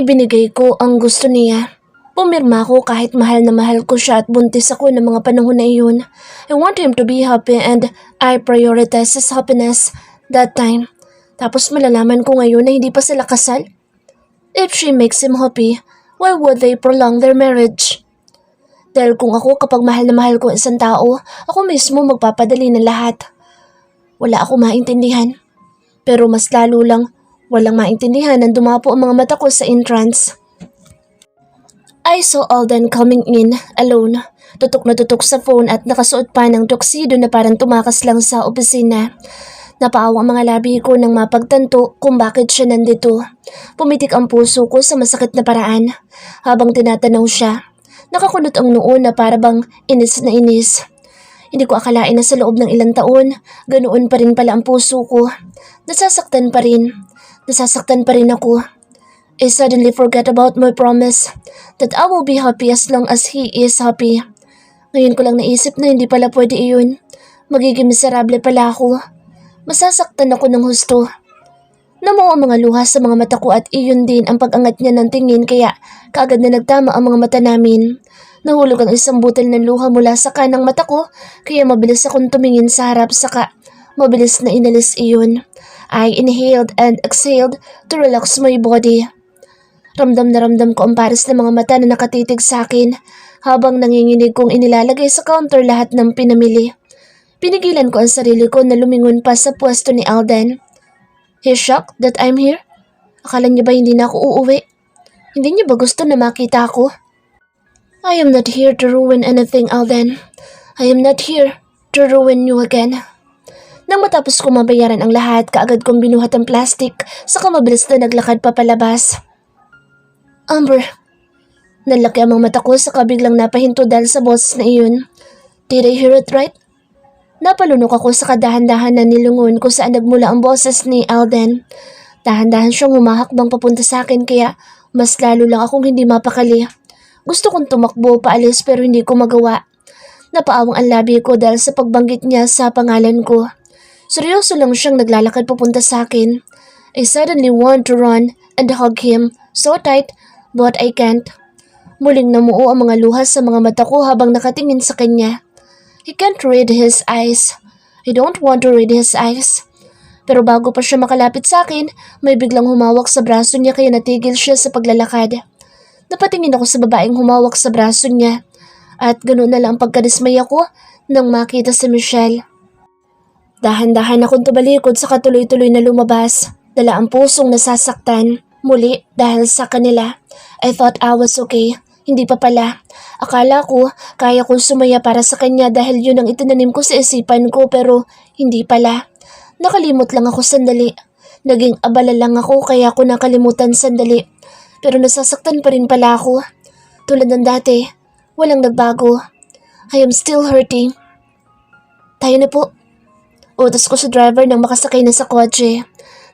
Ibinigay ko ang gusto niya. Pumirma ako kahit mahal na mahal ko siya at buntis ako ng mga panahon na iyon. I want him to be happy and I prioritize his happiness that time. Tapos malalaman ko ngayon na hindi pa sila kasal. If she makes him happy, why would they prolong their marriage? Dahil kung ako kapag mahal na mahal ko isang tao, ako mismo magpapadali ng lahat. Wala ako maintindihan. Pero mas lalo lang, walang maintindihan nang dumapo ang mga mata ko sa entrance. I saw Alden coming in, alone. Tutok na tutok sa phone at nakasuot pa ng tuxedo na parang tumakas lang sa opisina. Napaawa ang mga labi ko nang mapagtanto kung bakit siya nandito. Pumitik ang puso ko sa masakit na paraan. Habang tinatanaw siya, nakakunot ang noo na parabang inis na inis. Hindi ko akalain na sa loob ng ilang taon, ganoon pa rin pala ang puso ko. Nasasaktan pa rin. Nasasaktan pa rin ako. I suddenly forgot about my promise that I will be happy as long as he is happy. Ngayon ko lang naisip na hindi pala pwede iyon. Magiging miserable pala ako. Masasaktan ako ng husto. Namuo ang mga luha sa mga mata ko at iyon din ang pag-angat niya ng tingin kaya kaagad na nagtama ang mga mata namin. Nahulog ang isang butil ng luha mula sa kanang mata ko kaya mabilis akong tumingin sa harap saka mabilis na inalis iyon. I inhaled and exhaled to relax my body. Ramdam na ramdam ko ang pares ng mga mata na nakatitig sa akin habang nanginginig kong inilalagay sa counter lahat ng pinamili. Pinigilan ko ang sarili ko na lumingon pa sa pwesto ni Alden. He's shocked that I'm here? Akala niya ba hindi na ako uuwi? Hindi niya ba gusto na makita ako? I am not here to ruin anything, Alden. I am not here to ruin you again. Nang matapos ko mabayaran ang lahat, kaagad kong binuhat ang plastic, saka mabilis na naglakad papalabas. Amber, nalaki ang mga mata ko saka biglang napahinto dahil sa boses na iyon. Did I hear it right? Napalunok ako sa kadahan-dahan na nilungon kung saan nagmula ang boses ni Alden. Dahan-dahan siyang humahakbang papunta sa akin kaya mas lalo lang akong hindi mapakali. Gusto kong tumakbo paalis pero hindi ko magawa. Napaawang ang labi ko dahil sa pagbanggit niya sa pangalan ko. Seryoso lang siyang naglalakad papunta sa akin. I suddenly want to run and hug him so tight but I can't. Muling namuo ang mga luha sa mga mata ko habang nakatingin sa kanya. He can't read his eyes. I don't want to read his eyes. Pero bago pa siya makalapit sa akin, may biglang humawak sa braso niya kaya natigil siya sa paglalakad. Napatingin ako sa babaeng humawak sa braso niya at ganoon na lang pagkadismaya ko nang makita si Michelle. Dahan-dahan akong tumalikod sa katuloy-tuloy na lumabas. Dala ang pusong nasasaktan. Muli dahil sa kanila. I thought I was okay. Hindi pa pala. Akala ko kaya kong sumaya para sa kanya dahil yun ang itinanim ko sa isipan ko pero hindi pala. Nakalimot lang ako sandali. Naging abala lang ako kaya ako nakalimutan sandali. Pero nasasaktan pa rin pala ako. Tulad ng dati, walang nagbago. I am still hurting. Tayo na po. Utos ko sa driver nang makasakay na sa kotse.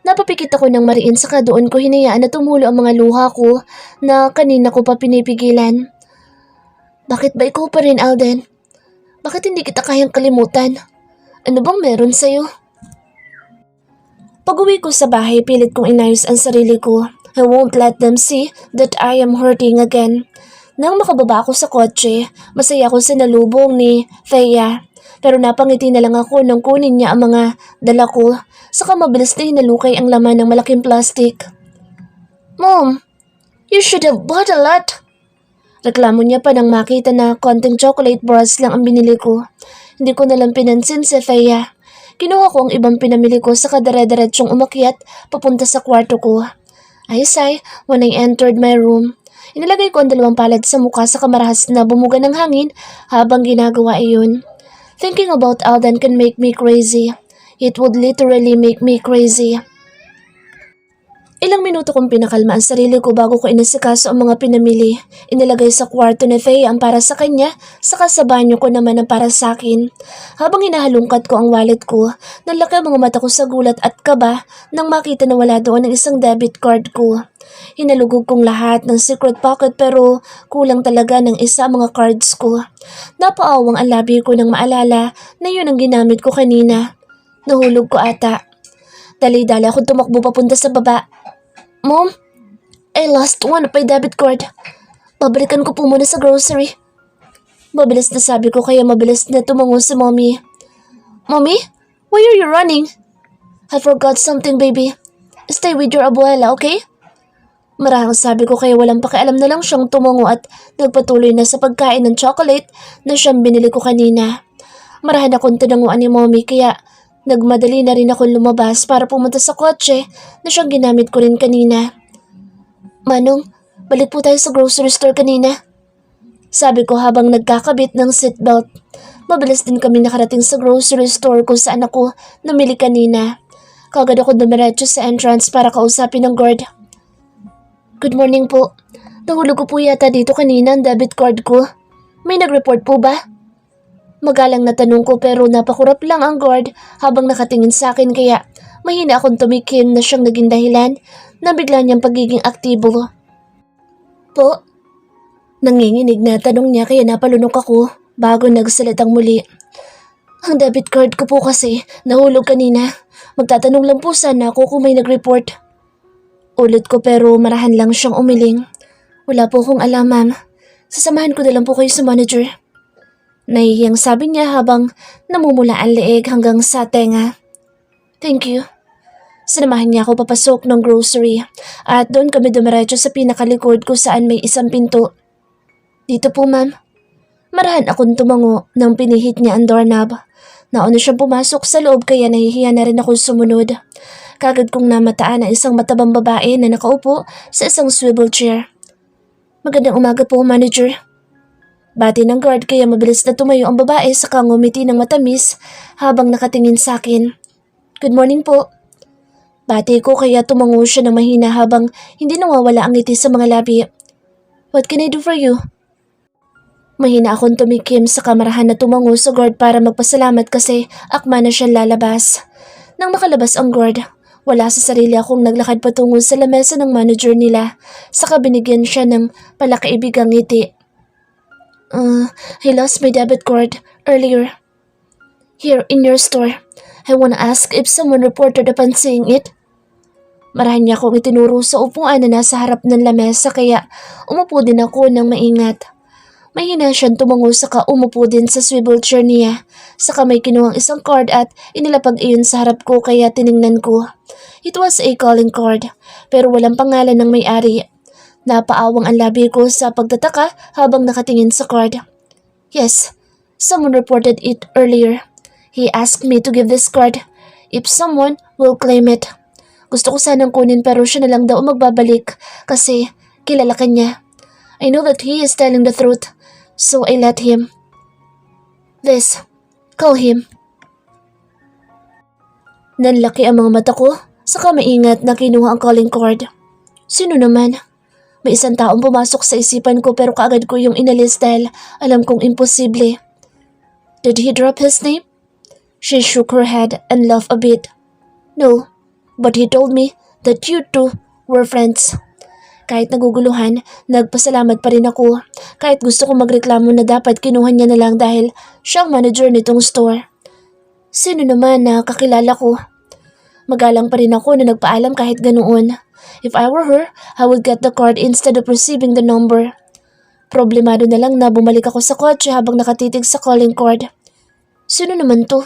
Napapikit ako ng mariin saka doon ko hinayaan na tumulo ang mga luha ko na kanina ko pa pinipigilan. Bakit ba ikaw pa rin, Alden? Bakit hindi kita kayang kalimutan? Ano bang meron sa'yo? Pag-uwi ko sa bahay, pilit kong inayos ang sarili ko. I won't let them see that I am hurting again. Nang makababa ako sa kotse, masaya ako sa nalubong ni Thea. Pero napangiti na lang ako nang kunin niya ang mga dala ko. Saka mabilis na hinalukay ang laman ng malaking plastic. Mom, you should have bought a lot. Reklamo niya pa nang makita na konting chocolate bars lang ang binili ko. Hindi ko nalang pinansin si Thea. Kinuha ko ang ibang pinamili ko saka dire-diretsyong umakyat papunta sa kwarto ko. I sighed when I entered my room. Inilagay ko ang 2 palad sa mukha sa kamarahas na bumuga ng hangin habang ginagawa iyon. Thinking about Alden can make me crazy. It would literally make me crazy. Ilang minuto kong pinakalma ang sarili ko bago ko inasikaso ang mga pinamili. Inilagay sa kwarto ni Thea ang para sa kanya, saka sa banyo ko naman ang para sa akin. Habang hinahalungkat ko ang wallet ko, nalaki ang mga mata ko sa gulat at kaba nang makita na wala doon ang isang debit card ko. Hinalugog kong lahat ng secret pocket pero kulang talaga ng isa ang mga cards ko. Napaawang ang labi ko nang maalala na yun ang ginamit ko kanina. Nahulog ko ata. Dali-dali akong tumakbo papunta sa baba. Mom, I lost one of my debit card. Babalikan ko po muna sa grocery. Mabilis na sabi ko kaya mabilis na tumango si Mommy. Mommy? Why are you running? I forgot something, baby. Stay with your abuela, okay? Marahang sabi ko kaya walang pakialam na lang siyang tumango at nagpatuloy na sa pagkain ng chocolate na siyang binili ko kanina. Marahan akong tinanguan ni Mommy kaya nagmadali na rin akong lumabas para pumunta sa kotse na siyang ginamit ko rin kanina. Manong, balik po tayo sa grocery store kanina. Sabi ko habang nagkakabit ng seatbelt. Mabilis din kami nakarating sa grocery store kung saan ako namili kanina. Kagad ako dumiretso sa entrance para kausapin ng guard. Good morning po. Nahulog ko po yata dito kanina ang debit card ko. May nag-report po ba? Magalang na tanong ko pero napakurap lang ang guard habang nakatingin sa akin kaya mahina akong tumikim na siyang naging dahilan na bigla niyang pagiging aktibo. Po? Nanginginig na tanong niya kaya napalunok ako bago nagsalitang muli. Ang debit card ko po kasi nahulog kanina. Magtatanong lang po sana ako kung may nag-report. Ulit ko pero marahan lang siyang umiling. Wala po akong alam, ma'am. Sasamahan ko na lang po kayo sa manager. Nahihiyang sabi niya habang namumula ang leeg hanggang sa tenga. Thank you. Sinamahan niya ako papasok ng grocery at doon kami dumiretso sa pinakalikod kung saan may isang pinto. Dito po, ma'am. Marahan akong tumango nang pinihit niya ang doorknob. Nauna siyang pumasok sa loob kaya nahihiya na rin akong sumunod. Kagad kong namataan ang isang matabang babae na nakaupo sa isang swivel chair. Magandang umaga po, manager. Bati ng guard kaya mabilis na tumayo ang babae saka ngumiti ng matamis habang nakatingin sa akin. Good morning po. Bati ko kaya tumango siya ng mahina habang hindi nawawala ang ngiti sa mga labi. What can I do for you? Mahina akong tumikim sa kamarahan na tumango sa guard para magpasalamat kasi akma na siya lalabas. Nang makalabas ang guard, wala sa sarili akong naglakad patungo sa lamesa ng manager nila, saka binigyan siya ng palakaibigang ngiti. I lost my debit card earlier. Here in your store. I wanna ask if someone reported upon seeing it. Marahan niya akong itinuro sa upuan na nasa harap ng lamesa kaya umupo din ako ng maingat. Mahina siyang tumango saka umupo din sa swivel chair niya. Saka may kinuhang isang card at inilapag iyon sa harap ko kaya tiningnan ko. It was a calling card pero walang pangalan ng may-ari. Napaawang ang labi ko sa pagtataka habang nakatingin sa card. Yes, someone reported it earlier. He asked me to give this card if someone will claim it. Gusto ko sanang kunin pero siya na lang daw magbabalik kasi kilala ka niya. I know that he is telling the truth. So I let him. This, call him. Nanlaki ang mga mata ko, saka maingat na kinuha ang calling card. Sino naman? May isang taong pumasok sa isipan ko pero kaagad ko yung inalis dahil alam kong imposible. Did he drop his name? She shook her head and laughed a bit. No, but he told me that you two were friends. Kahit naguguluhan, nagpasalamat pa rin ako. Kahit gusto ko magreklamo na dapat kinuha niya na lang dahil siyang manager nitong store. Sino naman na kakilala ko? Magalang pa rin ako na nagpaalam kahit ganoon. If I were her, I would get the card instead of receiving the number. Problemado na lang na bumalik ako sa kotse habang nakatitig sa calling card. Sino naman to?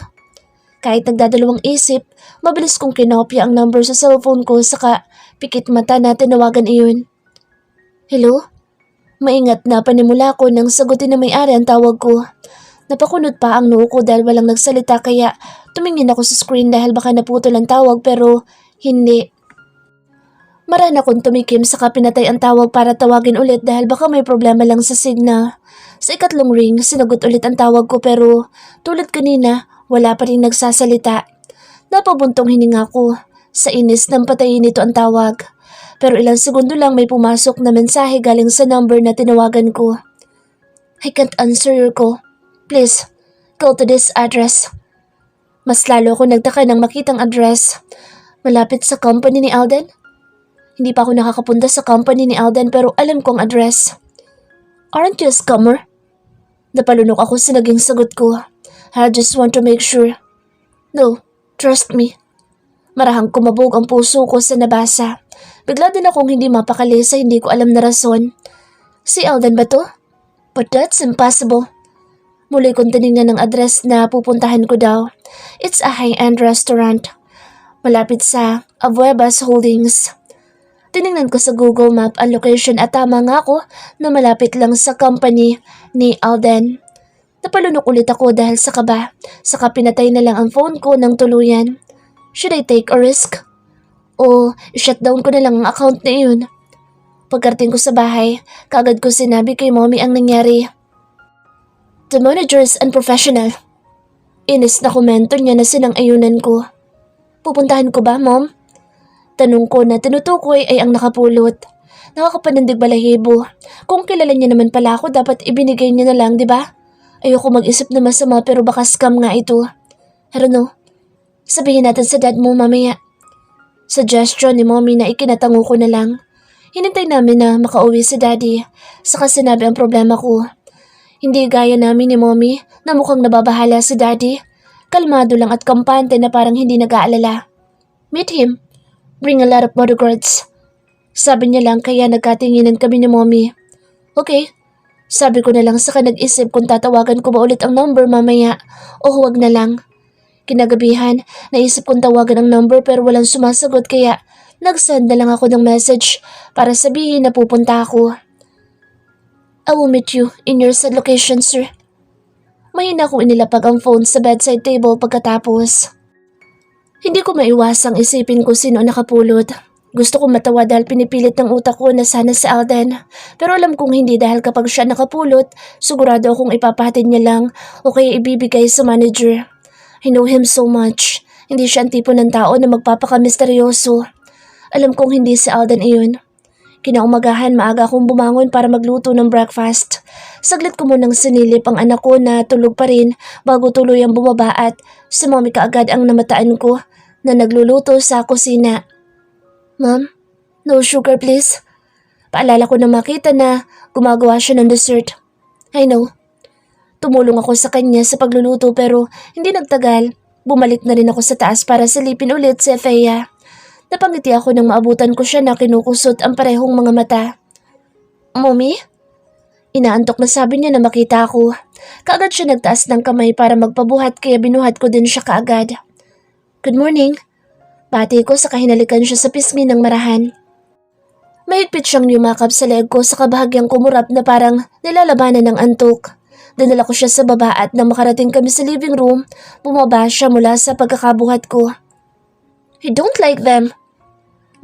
Kahit nagdadalawang isip, mabilis kong kinopya ang number sa cellphone ko saka pikit mata na tinawagan iyon. Hello? Maingat na panimula ko nang sagutin na may-ari ang tawag ko. Napakunot pa ang noo ko dahil walang nagsalita kaya tumingin ako sa screen dahil baka naputol ang tawag pero hindi. Marana akong tumikim saka pinatay ang tawag para tawagin ulit dahil baka may problema lang sa signal. Sa ikatlong ring, sinagot ulit ang tawag ko pero tulad kanina, wala pa rin nagsasalita. Napabuntong hininga ko. Sa inis nang patayin nito ang tawag. Pero ilang segundo lang may pumasok na mensahe galing sa number na tinawagan ko. I can't answer your call. Please, go to this address. Mas lalo ako nagtaka nang makitang address. Malapit sa company ni Alden? Hindi pa ako nakakapunta sa company ni Alden pero alam ko ang address. Aren't you a scammer? Napalunok ako sa naging sagot ko. I just want to make sure. No, trust me. Marahang kumabog ang puso ko sa nabasa. Bigla din akong hindi mapakali sa hindi ko alam na rason. Si Alden ba to? But that's impossible. Muli kong tinignan ng address na pupuntahan ko daw. It's a high-end restaurant. Malapit sa Abuevas Holdings. Tinignan ko sa Google Map ang location at tama nga ako na malapit lang sa company ni Alden. Napalunok ulit ako dahil sa kaba, saka pinatay na lang ang phone ko ng tuluyan. Should I take a risk? O shutdown ko na lang ang account na iyon? Pagkarating ko sa bahay, kaagad ko sinabi kay mommy ang nangyari. The manager is unprofessional. Inis na komento niya na sinang-ayunan ko. Pupuntahan ko ba, mom? Tanong ko na tinutukoy ay ang nakapulot. Nakakapanindig balahibo. Kung kilala niya naman pala ako, dapat ibinigay niya na lang, di ba? Ayoko mag-isip na masama pero baka scam nga ito. I don't know. Sabihin natin sa dad mo mamaya. Suggestion ni mommy na ikinatango ko na lang. Hinintay namin na makauwi si daddy. Saka sinabi ang problema ko. Hindi gaya namin ni mommy na mukhang nababahala si daddy. Kalmado lang at kampante na parang hindi nag-aalala. Meet him. Bring a lot of bodyguards. Sabi niya lang kaya nagkatinginan kami ni mommy. Okay. Sabi ko na lang saka nag-isip kung tatawagan ko ba ulit ang number mamaya o huwag na lang. Kinagabihan, naisip kong tawagan ang number pero walang sumasagot kaya nag-send na lang ako ng message para sabihin na pupunta ako. I will meet you in your said location, sir. Mahina kong inilapag ang phone sa bedside table pagkatapos. Hindi ko maiwasang isipin ko sino nakapulot. Gusto kong matawa dahil pinipilit ng utak ko na sana si Alden. Pero alam kong hindi dahil kapag siya nakapulot, sigurado akong ipapahatid niya lang o kaya ibibigay sa manager. I know him so much. Hindi siya ang tipo ng tao na magpapaka-misteryoso. Alam kong hindi si Alden iyon. Kinaumagahan maaga akong bumangon para magluto ng breakfast. Saglit ko munang sinilip ang anak ko na tulog pa rin bago tuluyang bumaba at si mommy kaagad ang namataan ko na nagluluto sa kusina. Mom, no sugar please. Paalala ko na makita na gumagawa siya ng dessert. I know. Tumulong ako sa kanya sa pagluluto pero hindi nagtagal. Bumalik na rin ako sa taas para silipin ulit si Thea. Napangiti ako nang maabutan ko siya na kinukusot ang parehong mga mata. Mommy? Inaantok na sabi niya na makita ako. Kaagad siya nagtaas ng kamay para magpabuhat kaya binuhat ko din siya kaagad. Good morning. Bati ko saka hinalikan siya sa pisngi ng marahan. Mahigpit siyang yumakap sa leg ko sa kabahagyang kumurap na parang nilalabanan ng antok. Dinala ko siya sa baba at nang makarating kami sa living room, bumaba siya mula sa pagkakabuhat ko. I don't like them.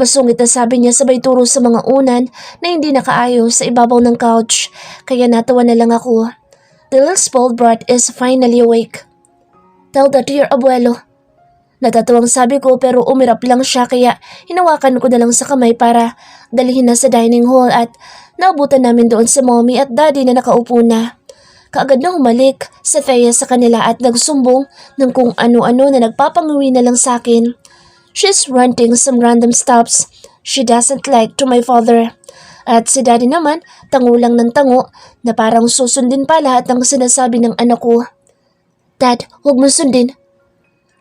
Masungit na sabi niya sabay turo sa mga unan na hindi nakaayos sa ibabaw ng couch, kaya natawa na lang ako. The little spoiled brat is finally awake. Tell that to your abuelo. Natatawang sabi ko pero umirap lang siya kaya hinawakan ko na lang sa kamay para dalhin na sa dining hall at naabutan namin doon sa mommy at daddy na nakaupo na. Kaagad na humalik sa Thea sa kanila at nagsumbong ng kung ano-ano na nagpapanguwi na lang sa akin. She's ranting some random stuffs she doesn't like to my father. At si daddy naman, tango lang ng tango na parang susundin pa lahat ng sinasabi ng anak ko. Dad, huwag mo sundin.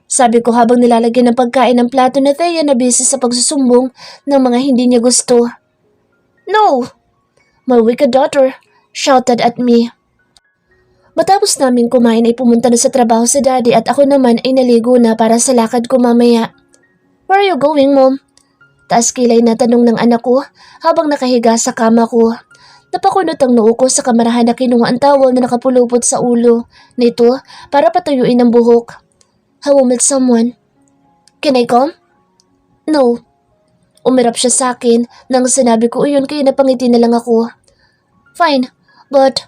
Sabi ko habang nilalagyan ng pagkain ng plato na Thea na busy sa pagsusumbong ng mga hindi niya gusto. No! My wicked daughter shouted at me. Matapos namin kumain ay pumunta na sa trabaho si daddy at ako naman ay naligo na para sa lakad ko mamaya. Where are you going, Mom? Taas kilay na tanong ng anak ko habang nakahiga sa kama ko. Napakunot ang noo ko sa kamarahan na kinuha ang towel na nakapulupot sa ulo nito para patuyuin ang buhok. I will meet someone. Can I come? No. Umirap siya sa akin nang sinabi ko iyon kaya napangiti na lang ako. Fine, but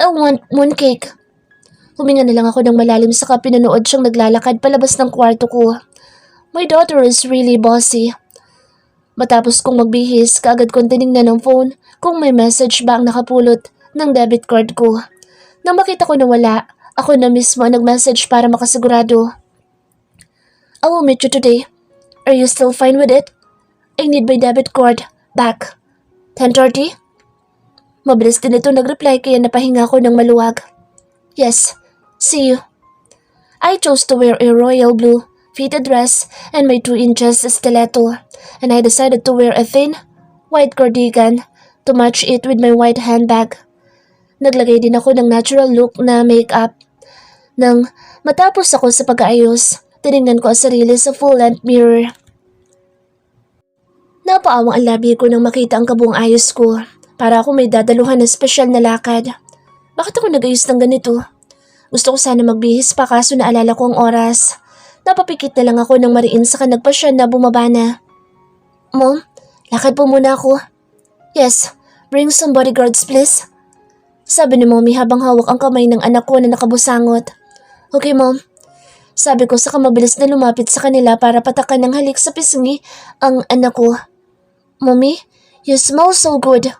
I want mooncake. Huminga na lang ako ng malalim saka pinanood siyang naglalakad palabas ng kwarto ko. My daughter is really bossy. Matapos kong magbihis, kaagad kong tinignan ng phone kung may message ba ang nakapulot ng debit card ko. Nang makita ko na wala, ako na mismo ang nag-message para makasigurado. I will meet you today. Are you still fine with it? I need my debit card back. 10:30? Mabilis din ito nag-reply kaya napahinga ko ng maluwag. Yes, see you. I chose to wear a royal blue fitted dress, and my 2 inches stiletto, and I decided to wear a thin, white cardigan to match it with my white handbag. Naglagay din ako ng natural look na makeup. Nang matapos ako sa pag-aayos, tinignan ko ang sarili sa full-length mirror. Napaawang ang labi ko nang makita ang kabuang ayos ko. Para ako may dadaluhan na espesyal na lakad. Bakit ako nag-ayos ng ganito? Gusto ko sana magbihis pa kaso naalala ko ang oras. Napapikit na lang ako nang mariin sa kanagpasya na bumaba na. Mom, lakad po muna ako. Yes, bring some bodyguards please. Sabi ni Mommy habang hawak ang kamay ng anak ko na nakabusangot. Okay Mom. Sabi ko saka mabilis na lumapit sa kanila para patakan ng halik sa pisngi ang anak ko. Mommy, you smell so good.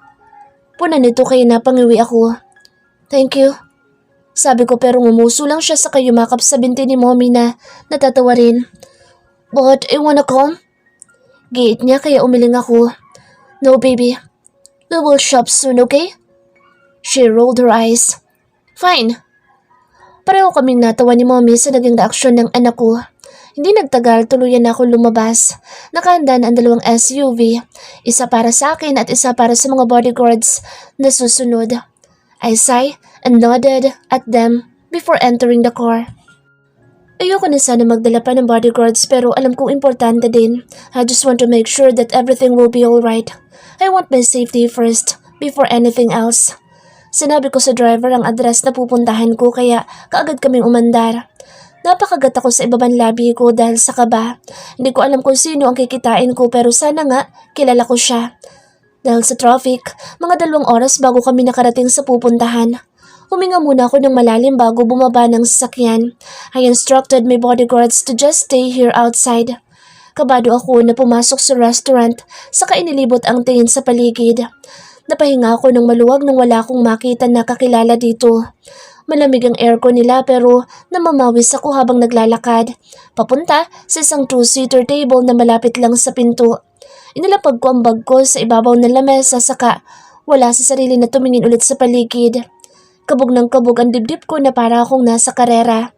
Puna nito kaya napangiwi ako. Thank you. Sabi ko pero ngumuso lang siya sa kayumakap sa binti ni Mommy na natatawa rin. But I wanna come? Giit niya kaya umiling ako. No baby, we will shop soon, okay? She rolled her eyes. Fine. Pareho kaming natawa ni Mommy sa naging reaksyon ng anak ko. Hindi nagtagal, tuluyan na ako lumabas. Nakahanda na ang 2 SUV, isa para sa akin at isa para sa mga bodyguards na susunod. I sighed and nodded at them before entering the car. Ayoko na sana magdala pa ng bodyguards pero alam kong importante din. I just want to make sure that everything will be alright. I want my safety first before anything else. Sinabi ko sa driver ang address na pupuntahan ko kaya kaagad kaming umandar. Napakagat ako sa ibabang labi ko dahil sa kaba. Hindi ko alam kung sino ang kikitain ko pero sana nga kilala ko siya. Dahil sa traffic, mga 2 oras bago kami nakarating sa pupuntahan. Huminga muna ako ng malalim bago bumaba ng sasakyan. I instructed my bodyguards to just stay here outside. Kabado ako na pumasok sa restaurant saka inilibot ang tingin sa paligid. Napahinga ako ng maluwag nang wala akong makita na kakilala dito. Malamig ang aircon nila pero namamawis ako habang naglalakad. Papunta sa isang 2-seater table na malapit lang sa pinto. Inilapag ko ang bag ko sa ibabaw ng lamesa saka wala sa sarili na tumingin ulit sa paligid. Kabog ng kabog ang dibdib ko na para akong nasa karera.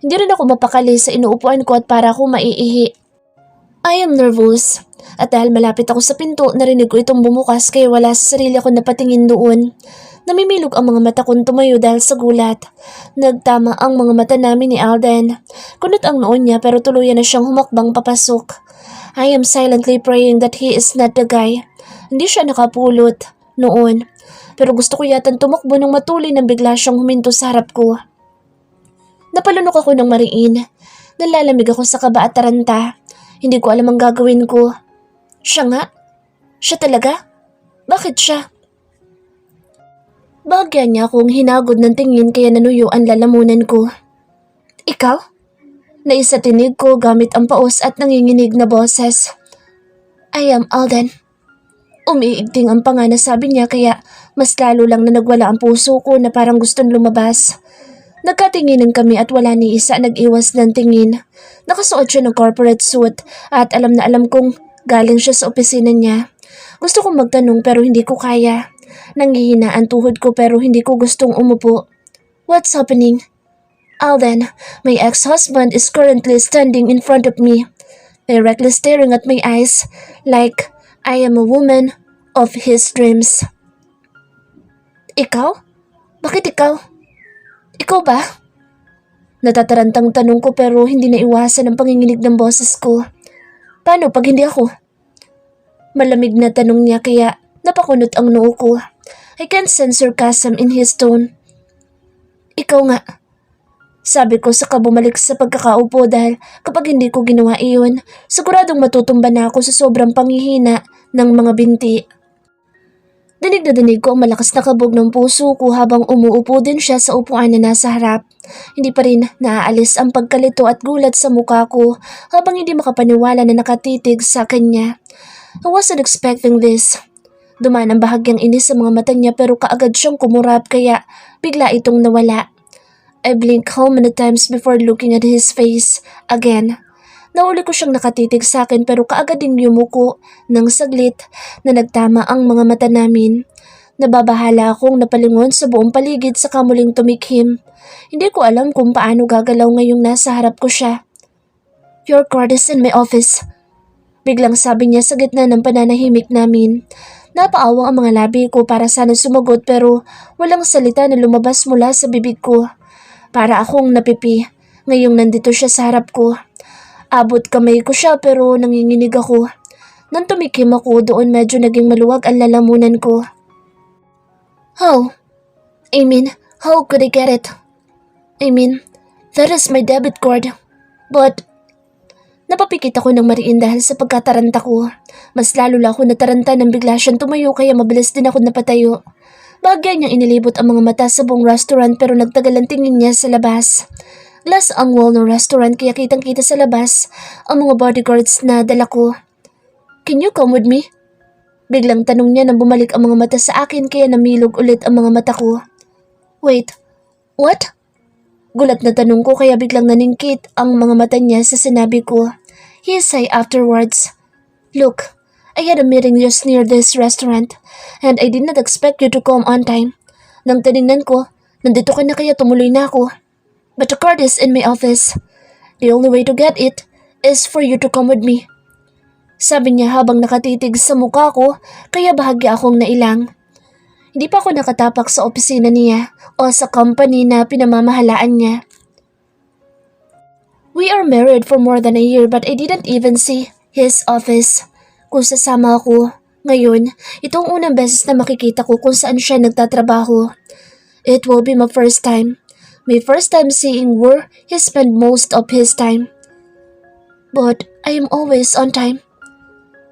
Hindi rin ako mapakali sa inuupuan ko at para akong maiihi. I am nervous. At dahil malapit ako sa pinto, narinig ko itong bumukas kaya wala sa sarili ako napatingin doon. Namimilog ang mga mata kong tumayo dahil sa gulat. Nagtama ang mga mata namin ni Alden. Kunot ang noon niya pero tuluyan na siyang humakbang papasok. I am silently praying that he is not the guy. Hindi siya nakapulot noon. Pero gusto ko yatang tumakbo ng matuli nang bigla siyang huminto sa harap ko. Napalunok ako ng mariin. Nalalamig ako sa kaba at taranta. Hindi ko alam ang gagawin ko. Siya nga? Siya talaga? Bakit siya? Bagya niya akong hinagod ng tingin kaya nanuyo ang lalamunan ko. Ikaw? Naisatinig ko gamit ang paos at nanginginig na boses. I am Alden. Umiigting ang panga na sabi niya kaya mas lalo lang na nagwala ang puso ko na parang gustong lumabas. Nagkatinginan kami at wala ni isa nag-iwas ng tingin. Nakasuot siya ng corporate suit at alam na alam kong galing siya sa opisina niya. Gusto kong magtanong pero hindi ko kaya. Nanghihina ang tuhod ko pero hindi ko gustong umupo. What's happening? Alden, my ex-husband is currently standing in front of me, directly staring at my eyes like I am a woman of his dreams. Ikaw? Bakit ikaw? Ikaw ba? Natatarantang tanong ko pero hindi naiwasan ang panginginig ng boses ko. Paano pag hindi ako? Malamig na tanong niya kaya napakunot ang noo ko. I can sense sarcasm in his tone. Ikaw nga. Sabi ko saka bumalik sa pagkakaupo dahil kapag hindi ko ginawa iyon, siguradong matutumba na ako sa sobrang panghihina ng mga binti. Dinig na dinig ko ang malakas na kabog ng puso ko habang umuupo din siya sa upuan na nasa harap. Hindi pa rin naaalis ang pagkalito at gulat sa mukha ko habang hindi makapaniwala na nakatitig sa kanya. I wasn't expecting this. Dumaan ang bahagyang inis sa mga mata niya pero kaagad siyang kumurap kaya bigla itong nawala. I blinked how many times before looking at his face again. Nauli ko siyang nakatitig sa akin pero kaagad ding yumuko ng saglit na nagtama ang mga mata namin. Nababahala akong napalingon sa buong paligid sa kamuling tumikhim. Hindi ko alam kung paano gagalaw ngayong nasa harap ko siya. Your card is in my office. Biglang sabi niya sa gitna ng pananahimik namin. Napaawang ang mga labi ko para sana sumagot pero walang salita na lumabas mula sa bibig ko. Para akong napipi. Ngayong nandito siya sa harap ko. Abot kamay ko siya pero nanginginig ako. Nang tumikim ako doon medyo naging maluwag ang lalamunan ko. How? How could I get it? That is my debit card. But, napapikit ako ng mariin dahil sa pagkataranta ko. Mas lalo lang ako nataranta nang bigla siyang tumayo kaya mabilis din ako napatayo. Bagay niyang inilibot ang mga mata sa buong restaurant pero nagtagal ang tingin niya sa labas. Glass ang wall ng restaurant kaya kitang-kita sa labas ang mga bodyguards na dala ko. Can you come with me? Biglang tanong niya nang bumalik ang mga mata sa akin kaya namilog ulit ang mga mata ko. Wait, what? Gulat na tanong ko kaya biglang naningkit ang mga mata niya sa sinabi ko. He said afterwards, Look, I had a meeting just near this restaurant and I did not expect you to come on time. Nang tinignan ko, nandito ka na kaya tumuloy na ako. But the card is in my office. The only way to get it is for you to come with me. Sabi niya habang nakatitig sa mukha ko kaya bahagya akong nailang. Hindi pa ako nakatapak sa opisina niya o sa company na pinamamahalaan niya. We are married for more than a year but I didn't even see his office. Kung sasama ako, ngayon, itong unang beses na makikita ko kung saan siya nagtatrabaho. It will be my first time. My first time seeing where he spent most of his time. But I am always on time.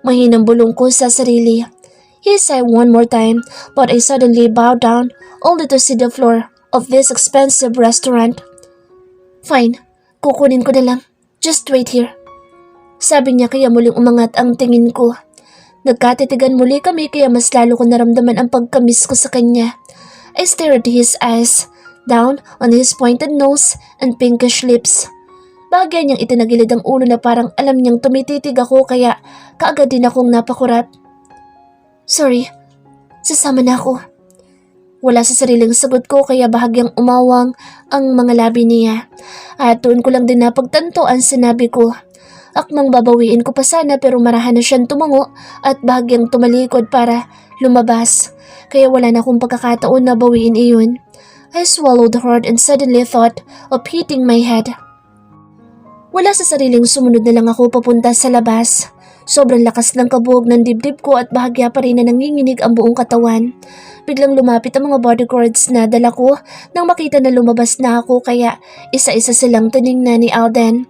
Mahinang bulong ko sa sarili. He said one more time, but I suddenly bowed down only to see the floor of this expensive restaurant. Fine, kukunin ko na lang. Just wait here. Sabi niya kaya muling umangat ang tingin ko. Nagkatitigan muli kami kaya mas lalo ko naramdaman ang pagkamis ko sa kanya. I stared at his eyes, down on his pointed nose and pinkish lips. Bagay niyang itinagilid ang ulo na parang alam niyang tumititig ako kaya kaagad din akong napakurap. Sorry, sasama na ako. Wala sa sariling sagot ko kaya bahagyang umawang ang mga labi niya. At doon ko lang din napagtanto ang sinabi ko. Akmang babawiin ko pa sana pero marahan na siyang tumango at bahagyang tumalikod para lumabas. Kaya wala na akong pagkakataon na bawiin iyon. I swallowed hard and suddenly thought of hitting my head. Wala sa sariling sumunod na lang ako papunta sa labas. Sobrang lakas ng kabuhog ng dibdib ko at bahagya pa rin na nanginginig ang buong katawan. Biglang lumapit ang mga bodyguards na dala ko nang makita na lumabas na ako kaya isa-isa silang tiningnan ni Alden.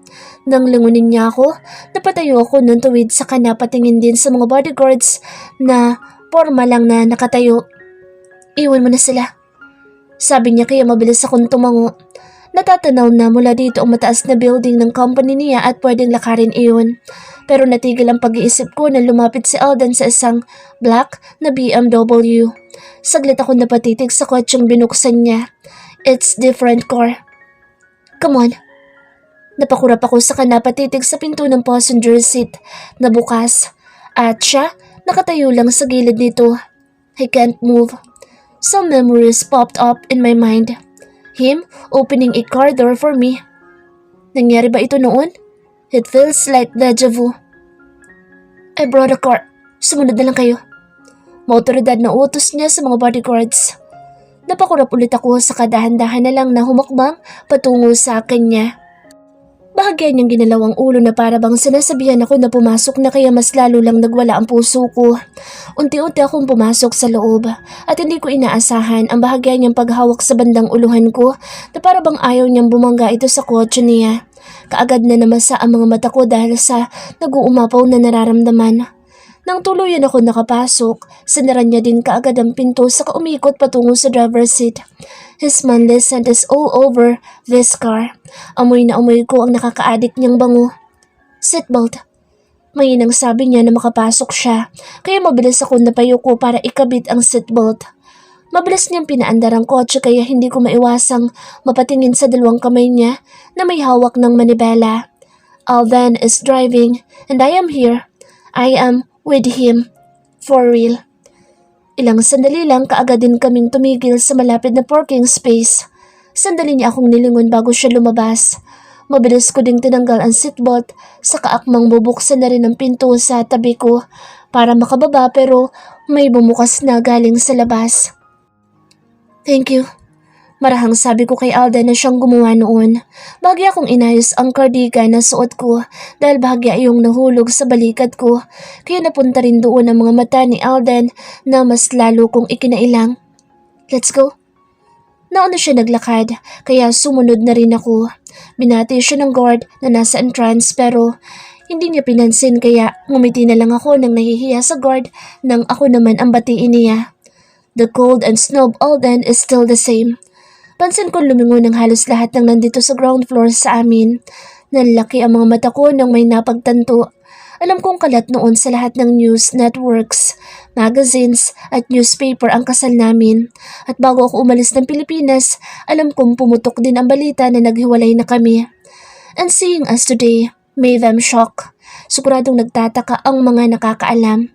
Nang lingunin niya ako, napatayo ako nung tuwid sa kana patingin din sa mga bodyguards na forma lang na nakatayo. Iwan mo na sila. Sabi niya kaya mabilis akong tumango. Natatanaw na mula dito ang mataas na building ng company niya at pwedeng lakarin iyon. Pero natigil ang pag-iisip ko na lumapit si Alden sa isang black na BMW. Saglit ako napatitig sa kotseng binuksan niya. It's different car. Come on. Napakurap ako sa kanapatitig sa pinto ng passenger seat na bukas. At siya nakatayo lang sa gilid nito. I can't move. Some memories popped up in my mind. Him opening a car door for me. Nangyari ba ito noon? It feels like deja vu. I brought a car. Sumunod na lang kayo. Maotoridad na utos niya sa mga bodyguards. Napakurap ulit ako sa kadahan-dahan na lang na humakbang patungo sa akin niya. Bahagya niyang ginalaw ang ulo na para bang sinasabihan ako na pumasok na kaya mas lalo lang nagwala ang puso ko. Unti-unti akong pumasok sa loob at hindi ko inaasahan ang bahagya niyang paghawak sa bandang uluhan ko na para bang ayaw niyang bumangga ito sa kotse niya. Kaagad na namasa ang mga mata ko dahil sa nag-uumapaw na nararamdaman. Nang tuluyan ako nakapasok, sinara niya din kaagad ang pinto saka umikot patungo sa driver's seat. His manly scent is all over this car. Amoy na amoy ko ang nakakaadik niyang bango. Seatbelt. Mahinang sabi niya na makapasok siya, kaya mabilis ako napayuko para ikabit ang seatbelt. Mabilis niyang pinaandar ang kotse kaya hindi ko maiwasang mapatingin sa dalawang kamay niya na may hawak ng manibela. Alden is driving and I am here. I am with him. For real. Ilang sandali lang kaagad din kaming tumigil sa malapit na parking space. Sandali niya akong nilingon bago siya lumabas. Mabilis ko ding tinanggal ang seatbelt sa kaakmang bubuksan na rin ang pinto sa tabi ko para makababa pero may bumukas na galing sa labas. Thank you. Marahang sabi ko kay Alden na siyang gumawa noon. Bahagya akong inayos ang cardigan na suot ko dahil bahagya yung nahulog sa balikat ko. Kaya napunta rin doon ang mga mata ni Alden na mas lalo kong ikinailang. Let's go. Nauna siya naglakad kaya sumunod na rin ako. Binati siya ng guard na nasa entrance pero hindi niya pinansin kaya ngumiti na lang ako nang nahihiya sa guard nang ako naman ang batiin niya. The cold and snob Alden is still the same. Pansin ko lumingon ng halos lahat ng nandito sa ground floor sa amin. Nanlaki ang mga mata ko nang may napagtanto. Alam kong kalat noon sa lahat ng news networks, magazines at newspaper ang kasal namin. At bago ako umalis ng Pilipinas, alam kong pumutok din ang balita na naghiwalay na kami. And seeing us today made them shock. Siguradong nagtataka ang mga nakakaalam.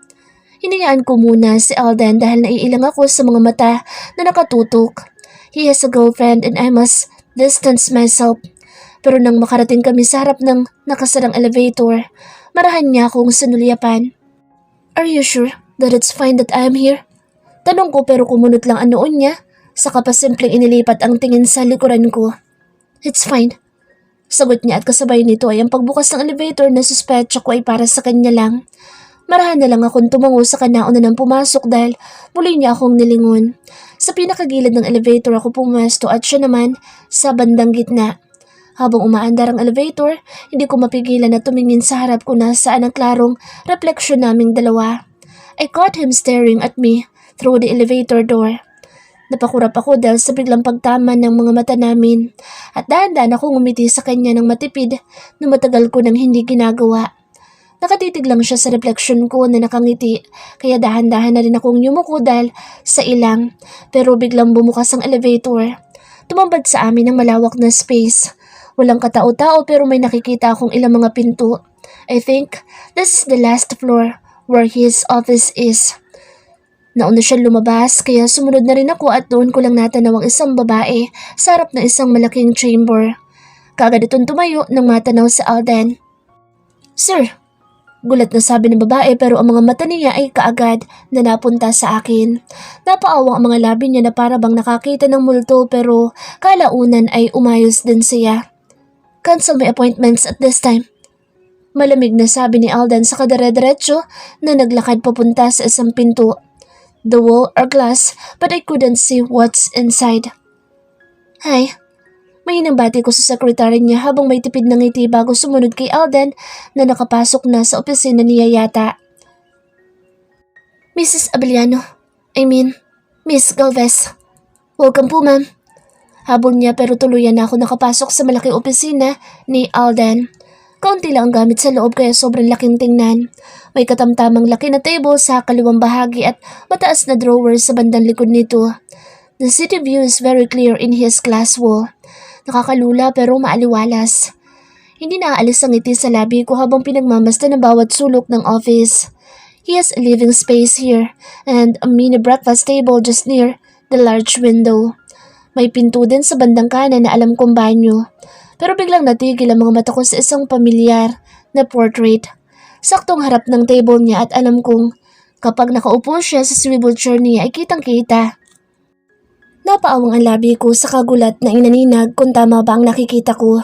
Hinayaan ko muna si Alden dahil naiilang ako sa mga mata na nakatutok. He has a girlfriend and I must distance myself. Pero nang makarating kami sa harap ng nakasarang elevator, marahan niya akong sinulyapan. Are you sure that it's fine that I am here? Tanong ko pero kumunot lang ang noon niya, saka pa simpleng inilipat ang tingin sa likuran ko. It's fine. Sagot niya at kasabay nito ay ang pagbukas ng elevator na suspetsa ko ay para sa kanya lang. Marahan na lang akong tumango sa kanauna nang pumasok dahil muli niya akong nilingon. Sa pinakagilid ng elevator ako pumesto at siya naman sa bandang gitna. Habang umaandar ang elevator, hindi ko mapigilan na tumingin sa harap kung nasaan ang klarong refleksyon naming dalawa. I caught him staring at me through the elevator door. Napakurap ako dahil sa biglang pagtama ng mga mata namin at dahan-dahan akong ngumiti sa kanya ng matipid na matagal ko nang hindi ginagawa. Nakatitig lang siya sa refleksyon ko na nakangiti kaya dahan-dahan na rin akong yumuko dahil sa ilang pero biglang bumukas ang elevator. Tumambad sa amin ang malawak na space. Walang katao-tao pero may nakikita akong ilang mga pinto. I think this is the last floor where his office is. Nauna siya lumabas kaya sumunod na rin ako at doon ko lang natanaw ang isang babae sa harap ng isang malaking chamber. Kaagad itong tumayo nang matanaw sa Alden. Sir! Gulat na sabi ng babae pero ang mga mata niya ay kaagad na napunta sa akin. Napaawang ang mga labi niya na para bang nakakita ng multo pero kalaunan ay umayos din siya. Cancel my appointments at this time. Malamig na sabi ni Alden sa kadere-derecho na naglakad papunta sa isang pinto. The wall are glass but I couldn't see what's inside. Hi. Mahinang bati ko sa sekretary niya habang may tipid ng ngiti bago sumunod kay Alden na nakapasok na sa opisina niya yata. Mrs. Abellano, Miss Galvez. Welcome po ma'am. Habol niya pero tuluyan na ako nakapasok sa malaking opisina ni Alden. Kaunti lang ang gamit sa loob kaya sobrang laking tingnan. May katamtamang laki na table sa kaliwang bahagi at mataas na drawer sa bandang likod nito. The city view is very clear in his glass wall. Nakakalula pero maaliwalas. Hindi naaalis ang ngiti sa labi ko habang pinagmamasta ng bawat sulok ng office. He has a living space here and a mini breakfast table just near the large window. May pinto din sa bandang kanan na alam kong banyo. Pero biglang natigil ang mga mata ko sa isang pamilyar na portrait. Saktong harap ng table niya at alam kong kapag nakaupo siya sa swivel chair niya ay kitang-kita. Napaawang ang labi ko sa kagulat na inaninag kung tama ba ang nakikita ko.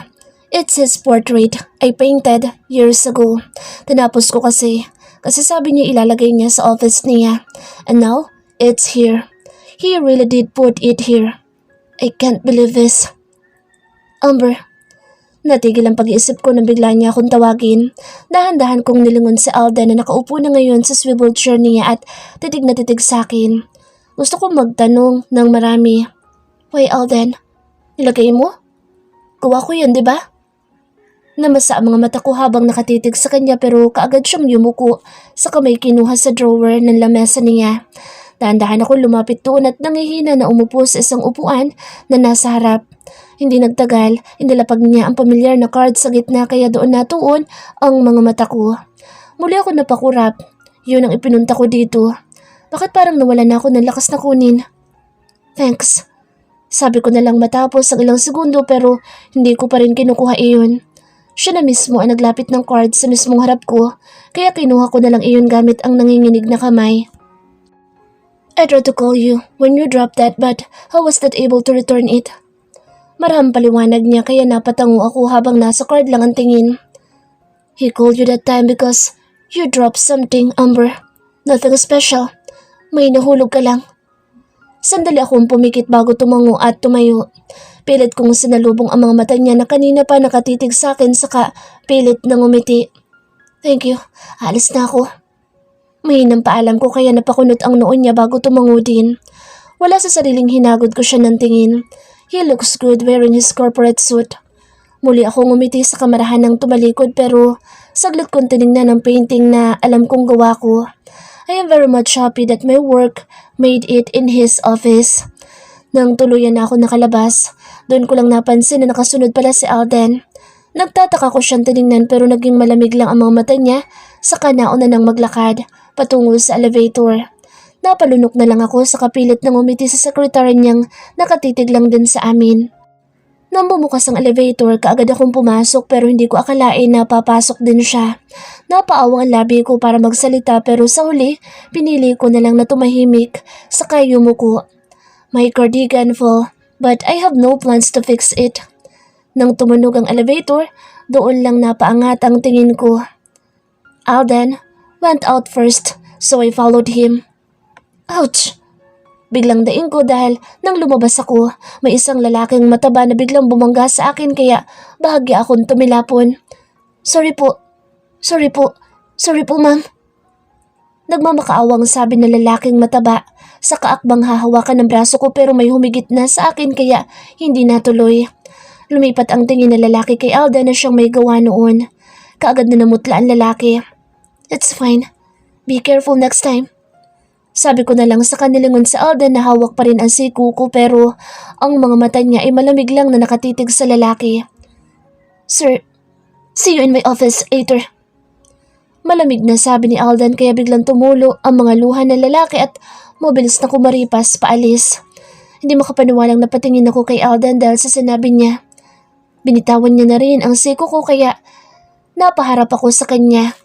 It's his portrait I painted years ago. Tinapos ko kasi sabi niya ilalagay niya sa office niya. And now, it's here. He really did put it here. I can't believe this. Amber. Natigil ang pag-iisip ko nang bigla niya akong tawagin. Dahan-dahan kong nilingon si Alden na nakaupo na ngayon sa swivel chair niya at titig na titig sa akin. Gusto kong magtanong ng marami. Why Alden? Nilagay mo? Gawa ko yun, di ba? Namasa ang mga mata ko habang nakatitig sa kanya pero kaagad siyang yumuko sa kamay kinuha sa drawer ng lamesa niya. Dahan-dahan ako lumapit doon at nangihina na umupo sa isang upuan na nasa harap. Hindi nagtagal, inilapag niya ang pamilyar na card sa gitna kaya doon natuon ang mga mata ko. Muli ako napakurap. Yun ang ipinunta ko dito. Bakit parang nawalan na ako ng lakas na kunin? Thanks. Sabi ko na lang matapos ang ilang segundo pero hindi ko pa rin kinukuha iyon. Siya na mismo ang naglapit ng card sa mismong harap ko, kaya kinuha ko na lang iyon gamit ang nanginginig na kamay. I tried to call you when you dropped that but how was that able to return it? Marahang paliwanag niya kaya napatango ako habang nasa card lang ang tingin. He called you that time because you dropped something, Amber. Nothing special. May nahulog ka lang. Sandali akong pumikit bago tumango at tumayo. Pilit kong sinalubong ang mga mata niya na kanina pa nakatitig sa akin saka pilit na ngumiti. Thank you. Alis na ako. Mahinang paalam ko kaya napakunot ang noon niya bago tumango din. Wala sa sariling hinagod ko siya ng tingin. He looks good wearing his corporate suit. Muli akong ngumiti sa kamarahan ng tumalikod pero saglit kong tinignan ang painting na alam kong gawa ko. I am very much happy that my work made it in his office. Nang tuluyan na ako nakalabas, doon ko lang napansin na nakasunod pala si Alden. Nagtataka ko siyang tinignan pero naging malamig lang ang mga mata niya saka nauna nang maglakad patungo sa elevator. Napalunok na lang ako sa kapilit ng umiti sa sekretary niyang nakatitig lang din sa amin. Nang bumukas ang elevator, kaagad akong pumasok pero hindi ko akalain na papasok din siya. Napaawang ang labi ko para magsalita pero sa huli, pinili ko na lang na tumahimik saka yumuko. My cardigan full, but I have no plans to fix it. Nang tumunog ang elevator, doon lang napaangat ang tingin ko. Alden went out first, so I followed him. Ouch! Biglang daing ko dahil nang lumabas ako, may isang lalaking mataba na biglang bumangga sa akin kaya bahagya akong tumilapon. Sorry po. Sorry po. Sorry po, ma'am. Nagmamakaawang sabi ng lalaking mataba. Sa kaakbang hahawakan ng braso ko pero may humigit na sa akin kaya hindi natuloy. Lumipat ang tingin ng lalaki kay Alda na siyang may gawa noon. Kaagad na namutla ang lalaki. It's fine. Be careful next time. Sabi ko na lang sa kanilingon sa Alden na hawak pa rin ang siku ko pero ang mga mata niya ay malamig lang na nakatitig sa lalaki. Sir, see you in my office later. Malamig na sabi ni Alden kaya biglang tumulo ang mga luha ng lalaki at mabilis na kumaripas paalis. Hindi makapaniwalang napatingin ako kay Alden dahil sa sinabi niya. Binitawan niya na rin ang siku ko kaya napaharap ako sa kanya.